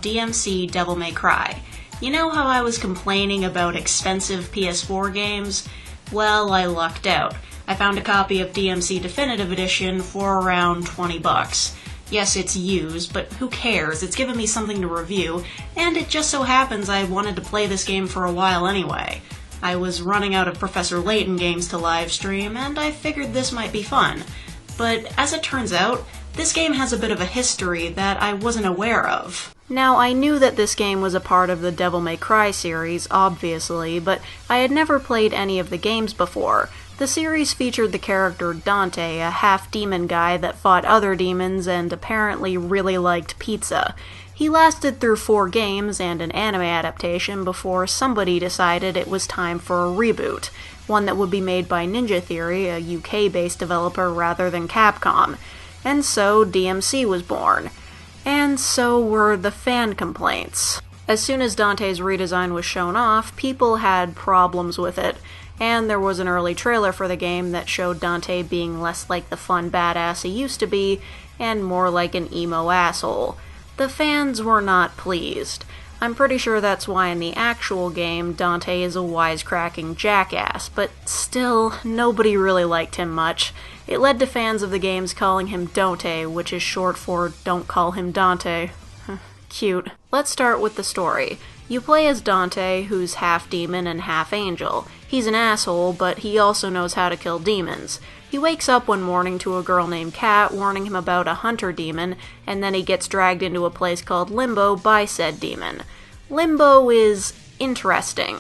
DmC Devil May Cry. You know how I was complaining about expensive PS4 games? Well, I lucked out. I found a copy of DmC Definitive Edition for around 20 bucks. Yes, it's used, but who cares? It's given me something to review, and it just so happens I wanted to play this game for a while anyway. I was running out of Professor Layton games to livestream, and I figured this might be fun. But as it turns out, this game has a bit of a history that I wasn't aware of. Now, I knew that this game was a part of the Devil May Cry series, obviously, but I had never played any of the games before. The series featured the character Dante, a half-demon guy that fought other demons and apparently really liked pizza. He lasted through 4 games and an anime adaptation before somebody decided it was time for a reboot, one that would be made by Ninja Theory, a UK-based developer rather than Capcom. And so DmC was born. And so were the fan complaints. As soon as Dante's redesign was shown off, people had problems with it, and there was an early trailer for the game that showed Dante being less like the fun badass he used to be, and more like an emo asshole. The fans were not pleased. I'm pretty sure that's why in the actual game, Dante is a wisecracking jackass, but still, nobody really liked him much. It led to fans of the games calling him Dante, which is short for Don't Call Him Dante. Cute. Let's start with the story. You play as Dante, who's half demon and half angel. He's an asshole, but he also knows how to kill demons. He wakes up one morning to a girl named Kat warning him about a hunter demon, and then he gets dragged into a place called Limbo by said demon. Limbo is interesting.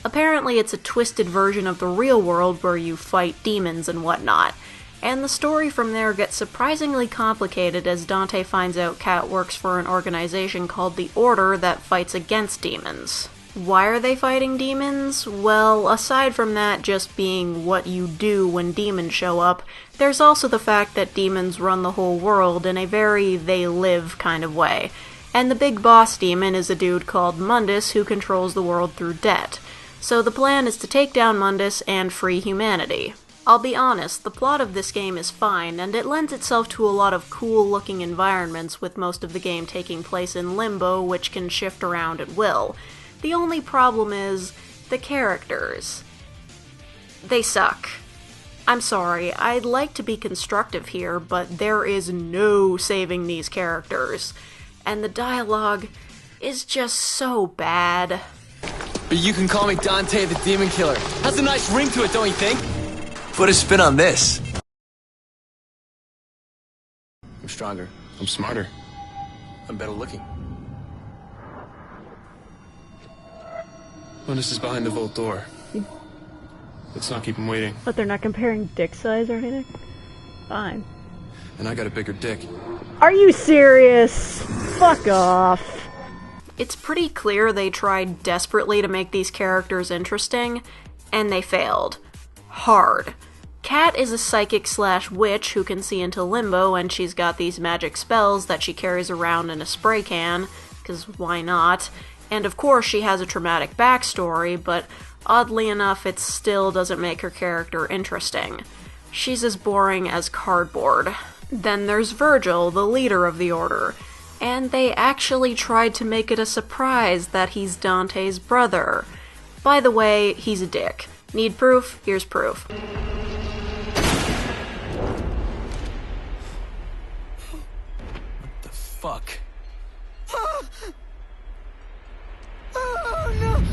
Apparently it's a twisted version of the real world where you fight demons and whatnot. And the story from there gets surprisingly complicated as Dante finds out Kat works for an organization called the Order that fights against demons. Why are they fighting demons? Well, aside from that just being what you do when demons show up, there's also the fact that demons run the whole world in a very they live kind of way. And the big boss demon is a dude called Mundus who controls the world through debt. So the plan is to take down Mundus and free humanity. I'll be honest, the plot of this game is fine, and it lends itself to a lot of cool-looking environments, with most of the game taking place in Limbo, which can shift around at will. The only problem is the characters. They suck. I'm sorry, I'd like to be constructive here, but there is no saving these characters. And the dialogue is just so bad. But you can call me Dante the Demon Killer. Has a nice ring to it, don't you think? Put a spin on this. I'm stronger. I'm smarter. I'm better looking. Linus is behind the vault door. Let's not keep him waiting. But they're not comparing dick size or anything? Fine. And I got a bigger dick. Are you serious? Fuck off. It's pretty clear they tried desperately to make these characters interesting, and they failed. Hard. Kat is a psychic/witch who can see into Limbo, and she's got these magic spells that she carries around in a spray can, 'cause why not? And of course she has a traumatic backstory, but oddly enough it still doesn't make her character interesting. She's as boring as cardboard. Then there's Virgil, the leader of the Order, and they actually tried to make it a surprise that he's Dante's brother. By the way, he's a dick. Need proof? Here's proof. Fuck. Oh, no.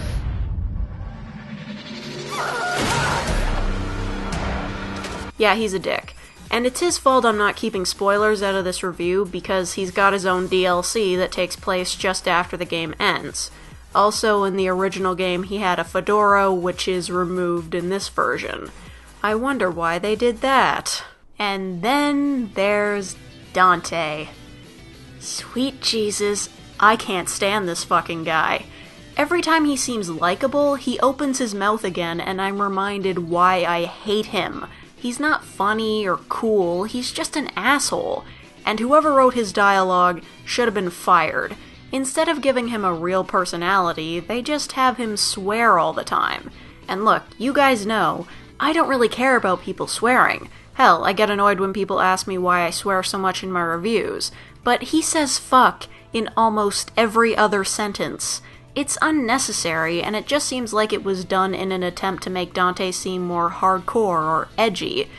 Yeah, he's a dick. And it's his fault I'm not keeping spoilers out of this review, because he's got his own DLC that takes place just after the game ends. Also, in the original game, he had a fedora, which is removed in this version. I wonder why they did that. And then there's Dante. Sweet Jesus, I can't stand this fucking guy. Every time he seems likable, he opens his mouth again and I'm reminded why I hate him. He's not funny or cool, he's just an asshole. And whoever wrote his dialogue should have been fired. Instead of giving him a real personality, they just have him swear all the time. And look, you guys know, I don't really care about people swearing. Hell, I get annoyed when people ask me why I swear so much in my reviews. But he says fuck in almost every other sentence. It's unnecessary, and it just seems like it was done in an attempt to make Dante seem more hardcore or edgy.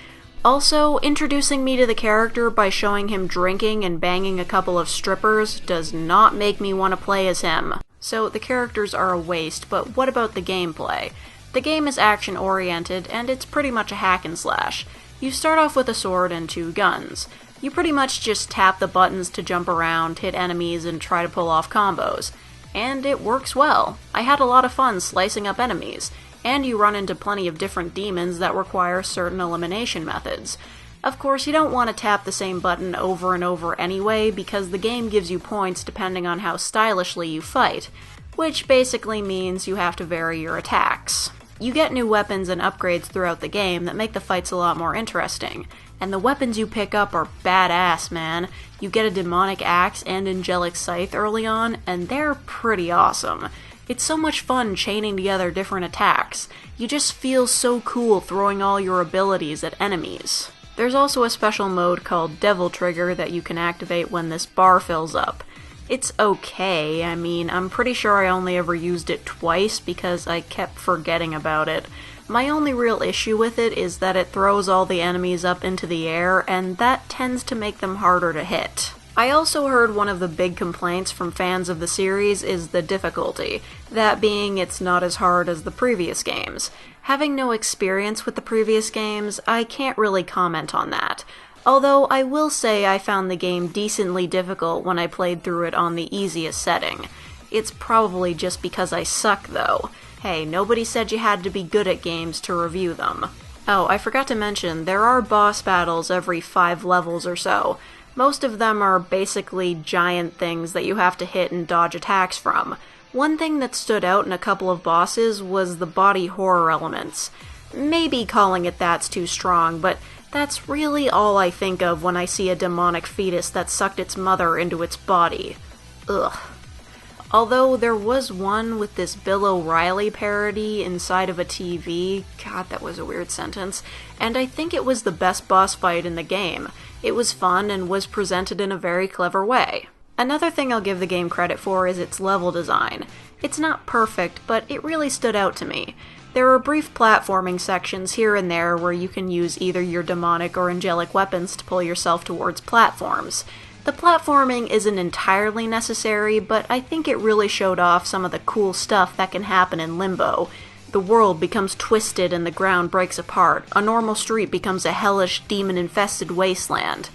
Also, introducing me to the character by showing him drinking and banging a couple of strippers does not make me want to play as him. So the characters are a waste, but what about the gameplay? The game is action-oriented, and it's pretty much a hack and slash. You start off with a sword and 2 guns. You pretty much just tap the buttons to jump around, hit enemies, and try to pull off combos. And it works well. I had a lot of fun slicing up enemies, and you run into plenty of different demons that require certain elimination methods. Of course, you don't want to tap the same button over and over anyway, because the game gives you points depending on how stylishly you fight, which basically means you have to vary your attacks. You get new weapons and upgrades throughout the game that make the fights a lot more interesting, and the weapons you pick up are badass, man. You get a demonic axe and angelic scythe early on, and they're pretty awesome. It's so much fun chaining together different attacks. You just feel so cool throwing all your abilities at enemies. There's also a special mode called Devil Trigger that you can activate when this bar fills up. It's okay. I mean, I'm pretty sure I only ever used it twice because I kept forgetting about it. My only real issue with it is that it throws all the enemies up into the air, and that tends to make them harder to hit. I also heard one of the big complaints from fans of the series is the difficulty, that being it's not as hard as the previous games. Having no experience with the previous games, I can't really comment on that. Although I will say I found the game decently difficult when I played through it on the easiest setting. It's probably just because I suck though. Hey, nobody said you had to be good at games to review them. Oh, I forgot to mention, there are boss battles every 5 levels or so. Most of them are basically giant things that you have to hit and dodge attacks from. One thing that stood out in a couple of bosses was the body horror elements. Maybe calling it that's too strong, but that's really all I think of when I see a demonic fetus that sucked its mother into its body. Ugh. Although there was one with this Bill O'Reilly parody inside of a TV, God, that was a weird sentence, and I think it was the best boss fight in the game. It was fun and was presented in a very clever way. Another thing I'll give the game credit for is its level design. It's not perfect, but it really stood out to me. There are brief platforming sections here and there where you can use either your demonic or angelic weapons to pull yourself towards platforms. The platforming isn't entirely necessary, but I think it really showed off some of the cool stuff that can happen in Limbo. The world becomes twisted and the ground breaks apart. A normal street becomes a hellish, demon-infested wasteland.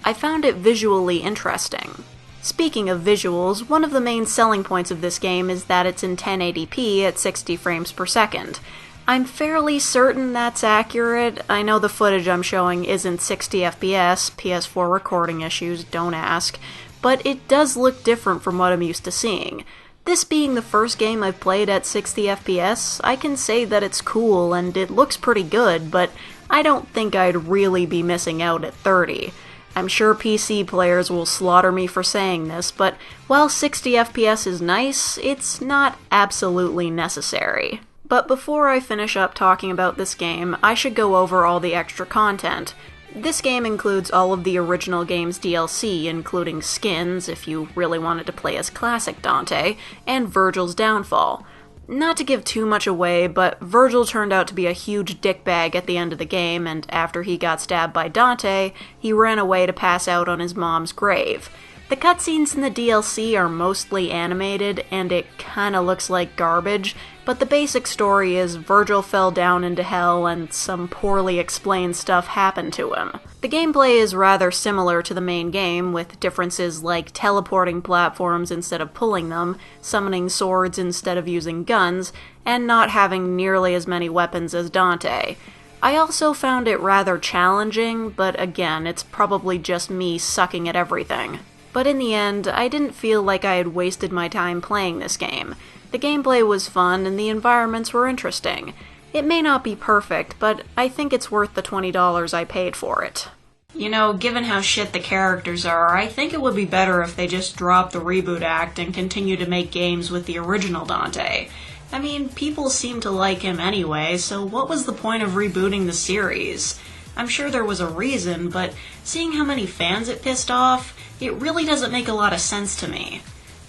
I found it visually interesting. Speaking of visuals, one of the main selling points of this game is that it's in 1080p at 60 frames per second. I'm fairly certain that's accurate. I know the footage I'm showing isn't 60 FPS, PS4 recording issues, don't ask, but it does look different from what I'm used to seeing. This being the first game I've played at 60 FPS, I can say that it's cool and it looks pretty good, but I don't think I'd really be missing out at 30. I'm sure PC players will slaughter me for saying this, but while 60 FPS is nice, it's not absolutely necessary. But before I finish up talking about this game, I should go over all the extra content. This game includes all of the original game's DLC, including skins, if you really wanted to play as classic Dante, and Virgil's downfall. Not to give too much away, but Virgil turned out to be a huge dickbag at the end of the game, and after he got stabbed by Dante, he ran away to pass out on his mom's grave. The cutscenes in the DLC are mostly animated, and it kinda looks like garbage, but the basic story is Virgil fell down into hell and some poorly explained stuff happened to him. The gameplay is rather similar to the main game, with differences like teleporting platforms instead of pulling them, summoning swords instead of using guns, and not having nearly as many weapons as Dante. I also found it rather challenging, but again, it's probably just me sucking at everything. But in the end, I didn't feel like I had wasted my time playing this game. The gameplay was fun and the environments were interesting. It may not be perfect, but I think it's worth the $20 I paid for it. You know, given how shit the characters are, I think it would be better if they just dropped the reboot act and continue to make games with the original Dante. I mean, people seem to like him anyway, so what was the point of rebooting the series? I'm sure there was a reason, but seeing how many fans it pissed off, it really doesn't make a lot of sense to me.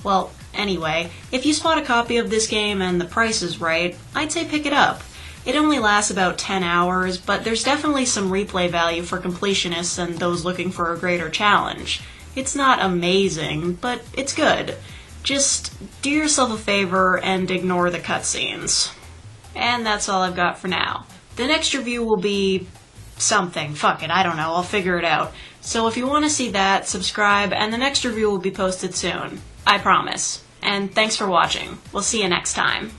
Well, anyway, if you spot a copy of this game and the price is right, I'd say pick it up. It only lasts about 10 hours, but there's definitely some replay value for completionists and those looking for a greater challenge. It's not amazing, but it's good. Just do yourself a favor and ignore the cutscenes. And that's all I've got for now. The next review will be something. Fuck it, I don't know, I'll figure it out. So if you want to see that, subscribe, and the next review will be posted soon. I promise. And thanks for watching. We'll see you next time.